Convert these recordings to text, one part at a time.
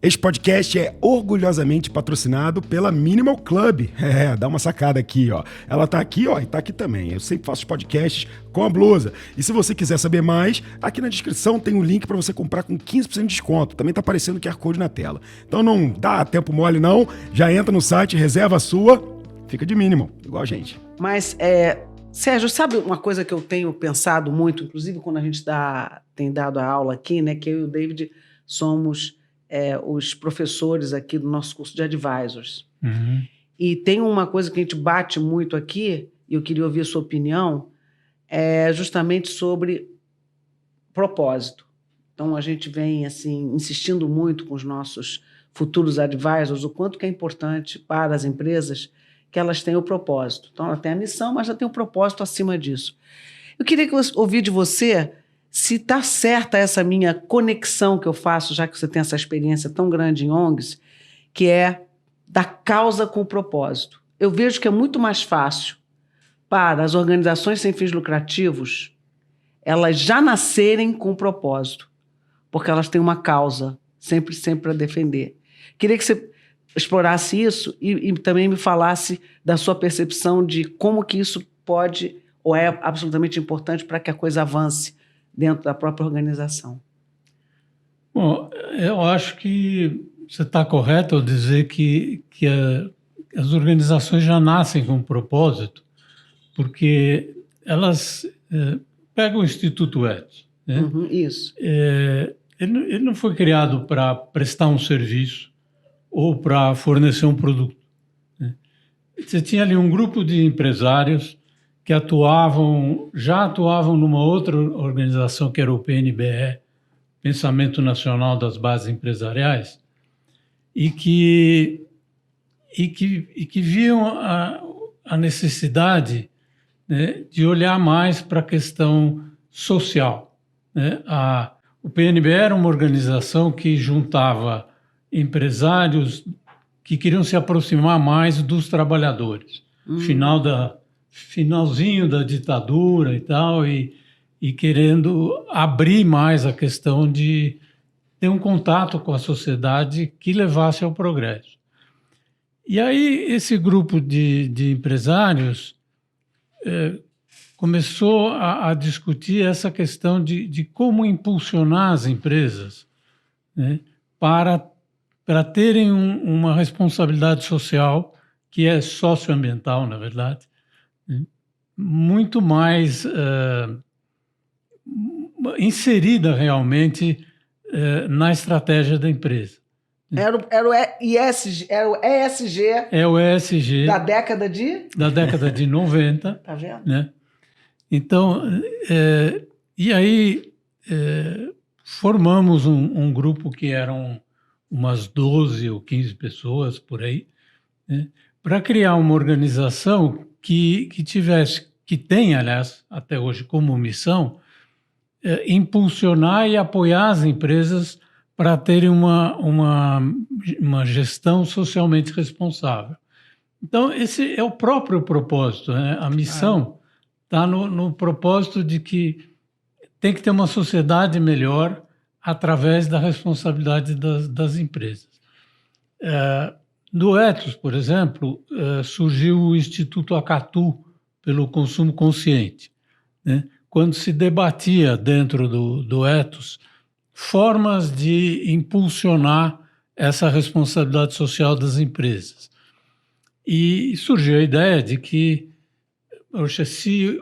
Este podcast é orgulhosamente patrocinado pela Minimal Club. Dá uma sacada aqui, ó. Ela tá aqui, ó, e tá aqui também. Eu sempre faço podcasts com a blusa. E se você quiser saber mais, aqui na descrição tem um link para você comprar com 15% de desconto. Também tá aparecendo o QR Code na tela. Então não dá tempo mole não, já entra no site, reserva a sua, fica de minimal, igual a gente. Mas, Sérgio, sabe uma coisa que eu tenho pensado muito, inclusive quando a gente tem dado a aula aqui, né, que eu e o David somos os professores aqui do nosso curso de Advisors. Uhum. E tem uma coisa que a gente bate muito aqui, e eu queria ouvir a sua opinião, é justamente sobre propósito. Então, a gente vem assim, insistindo muito com os nossos futuros advisors o quanto que é importante para as empresas que elas tenham o propósito. Então, ela tem a missão, mas já tem o propósito acima disso. Eu queria ouvir de você se está certa essa minha conexão que eu faço, já que você tem essa experiência tão grande em ONGs, que é da causa com o propósito. Eu vejo que é muito mais fácil para as organizações sem fins lucrativos elas já nascerem com o propósito, porque elas têm uma causa sempre para defender. Queria que você explorasse isso e também me falasse da sua percepção de como que isso pode ou é absolutamente importante para que a coisa avance dentro da própria organização. Bom, eu acho que você está correto ao dizer que as organizações já nascem com um propósito, porque elas pegam o Instituto Ethos, né? Uhum, isso. Ele não foi criado para prestar um serviço ou para fornecer um produto, né? Você tinha ali um grupo de empresários que já atuavam numa outra organização que era o PNBE, Pensamento Nacional das Bases Empresariais, e que viam a necessidade, né, de olhar mais para a questão social, né? O PNBE era uma organização que juntava empresários que queriam se aproximar mais dos trabalhadores. Finalzinho da ditadura e tal, e querendo abrir mais a questão de ter um contato com a sociedade que levasse ao progresso. E aí esse grupo de empresários começou a discutir essa questão de como impulsionar as empresas, né, para terem uma responsabilidade social, que é socioambiental, na verdade, né, muito mais inserida realmente na estratégia da empresa. Era o ESG, era o ESG. É o ESG. Da década de? Da década de 90. Tá vendo? Né? Então, e aí formamos um grupo que eram umas 12 ou 15 pessoas por aí, né, para criar uma organização que tem, aliás, até hoje como missão, impulsionar e apoiar as empresas para terem uma gestão socialmente responsável. Então, esse é o próprio propósito, né? A missão está no propósito de que tem que ter uma sociedade melhor através da responsabilidade das empresas. No Ethos, por exemplo, surgiu o Instituto Acatu pelo consumo consciente, né? Quando se debatia dentro do Ethos formas de impulsionar essa responsabilidade social das empresas. E surgiu a ideia de que, poxa, se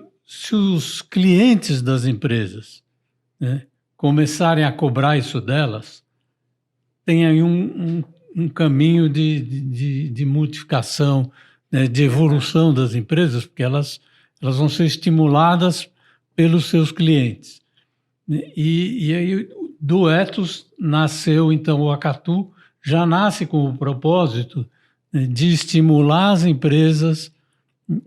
os clientes das empresas, né, começarem a cobrar isso delas, tem aí um caminho de modificação, né, de evolução das empresas, porque elas vão ser estimuladas pelos seus clientes. E aí, do Ethos nasceu, então, o Acatu, já nasce com o propósito, né, de estimular as empresas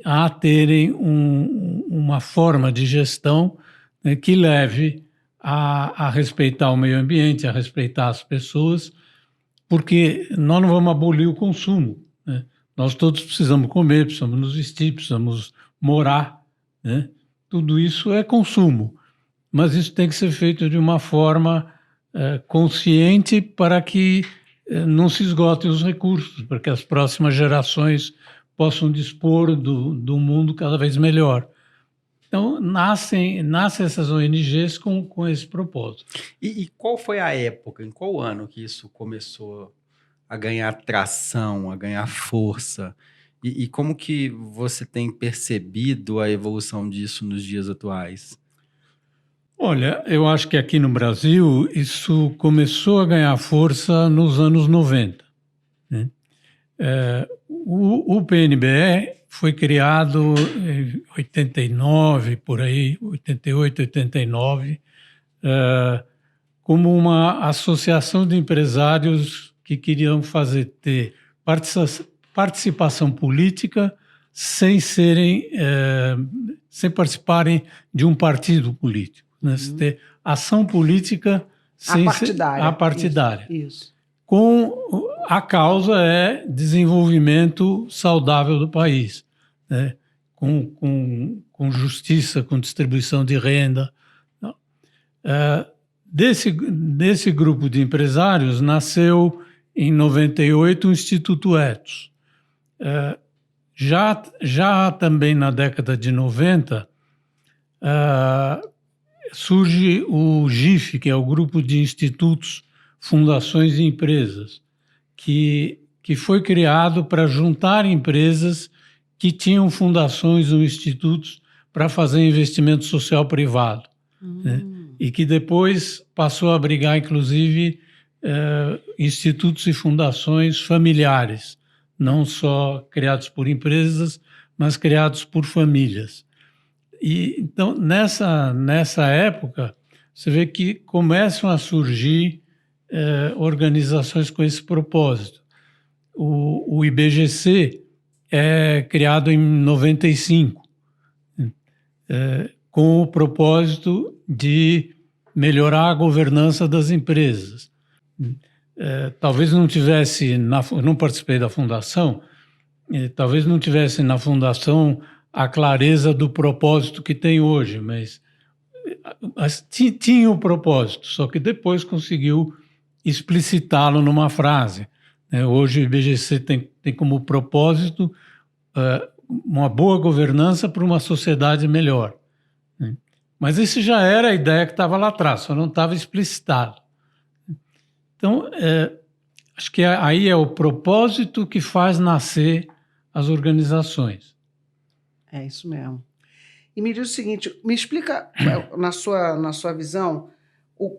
a terem uma forma de gestão, né, que leve a respeitar o meio ambiente, a respeitar as pessoas, porque nós não vamos abolir o consumo, né? Nós todos precisamos comer, precisamos nos vestir, precisamos morar, né? Tudo isso é consumo, mas isso tem que ser feito de uma forma consciente para que não se esgotem os recursos, para que as próximas gerações possam dispor do mundo cada vez melhor. Então, nascem essas ONGs com esse propósito. E qual foi a época, em qual ano que isso começou a ganhar tração, a ganhar força? E como que você tem percebido a evolução disso nos dias atuais? Olha, eu acho que aqui no Brasil isso começou a ganhar força nos anos 90, né? O PNBE foi criado em 89, por aí, 88, 89, como uma associação de empresários que queriam ter participação política sem participarem de um partido político, né? Ter ação política sem apartidária. Isso. Com a causa é desenvolvimento saudável do país, né? Com justiça, com distribuição de renda. Desse grupo de empresários nasceu em 98 o Instituto Ethos. Já também na década de 90 surge o GIF, que é o Grupo de Institutos, Fundações e Empresas, que foi criado para juntar empresas que tinham fundações ou institutos para fazer investimento social privado, né? E que depois passou a abrigar, inclusive, institutos e fundações familiares, não só criados por empresas, mas criados por famílias. E então, nessa época, você vê que começam a surgir organizações com esse propósito. O IBGC é criado em 95, com o propósito de melhorar a governança das empresas. Talvez não tivesse, não participei da fundação, talvez não tivesse na fundação a clareza do propósito que tem hoje, mas tinha o propósito, só que depois conseguiu explicitá-lo numa frase. Hoje o IBGC tem como propósito uma boa governança para uma sociedade melhor. Mas isso já era a ideia que estava lá atrás, só não estava explicitado. Então, acho que aí é o propósito que faz nascer as organizações. É isso mesmo. E me diz o seguinte, me explica, na sua visão,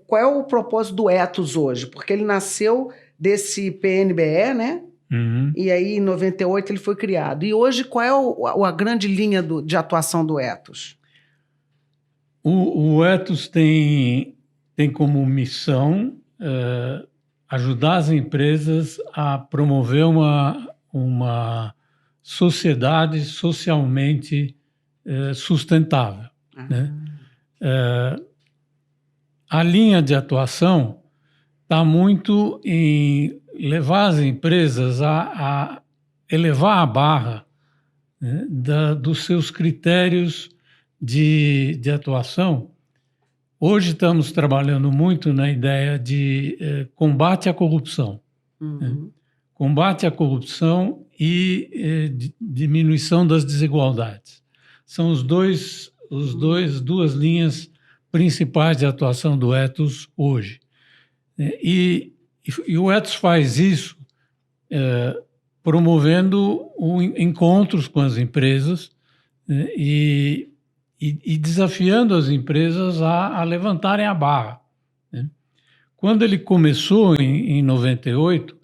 qual é o propósito do Ethos hoje? Porque ele nasceu desse PNBE, né? Uhum. E aí, em 98, ele foi criado. E hoje, qual é a grande linha de atuação do Ethos? O Ethos tem como missão ajudar as empresas a promover uma sociedade socialmente sustentável, né? A linha de atuação está muito em levar as empresas a elevar a barra, né, dos seus critérios de atuação. Hoje estamos trabalhando muito na ideia de combate à corrupção. Né? Combate à corrupção e diminuição das desigualdades. São duas linhas principais de atuação do Ethos hoje. E o Ethos faz isso promovendo encontros com as empresas, né, e desafiando as empresas a levantarem a barra, né? Quando ele começou em 98,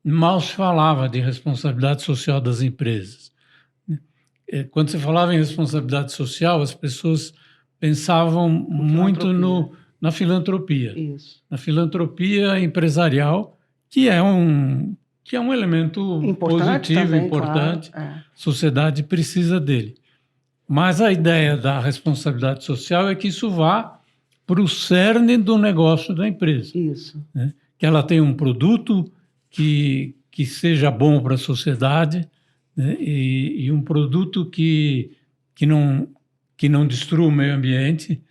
mal se falava de responsabilidade social das empresas. Quando se falava em responsabilidade social, as pessoas pensavam muito na filantropia. Isso. Na filantropia empresarial, que é um elemento Importante positivo, também, importante. Claro. A sociedade precisa dele. Mas a ideia da responsabilidade social é que isso vá para o cerne do negócio da empresa. Isso. Né? Que ela tenha um produto que seja bom para a sociedade, né? E um produto que não destrua o meio ambiente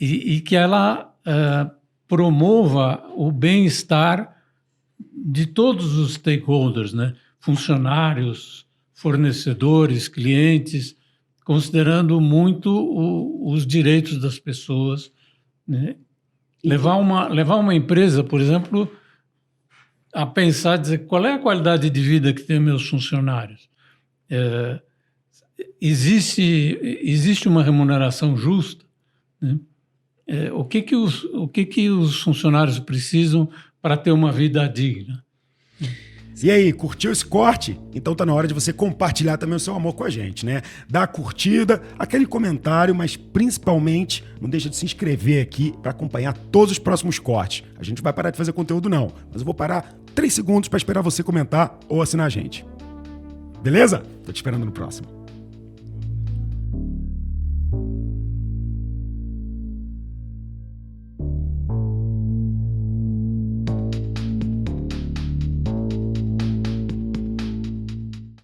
e que ela promova o bem-estar de todos os stakeholders, né? Funcionários, fornecedores, clientes, considerando muito os direitos das pessoas, né? Levar uma empresa, por exemplo, a pensar, dizer, qual é a qualidade de vida que tem meus funcionários? Existe uma remuneração justa, né? O que os funcionários precisam para ter uma vida digna? E aí, curtiu esse corte? Então tá na hora de você compartilhar também o seu amor com a gente, né? Dá a curtida, aquele comentário, mas principalmente não deixa de se inscrever aqui para acompanhar todos os próximos cortes. A gente não vai parar de fazer conteúdo não, mas eu vou parar 3 segundos para esperar você comentar ou assinar a gente. Beleza? Tô te esperando no próximo.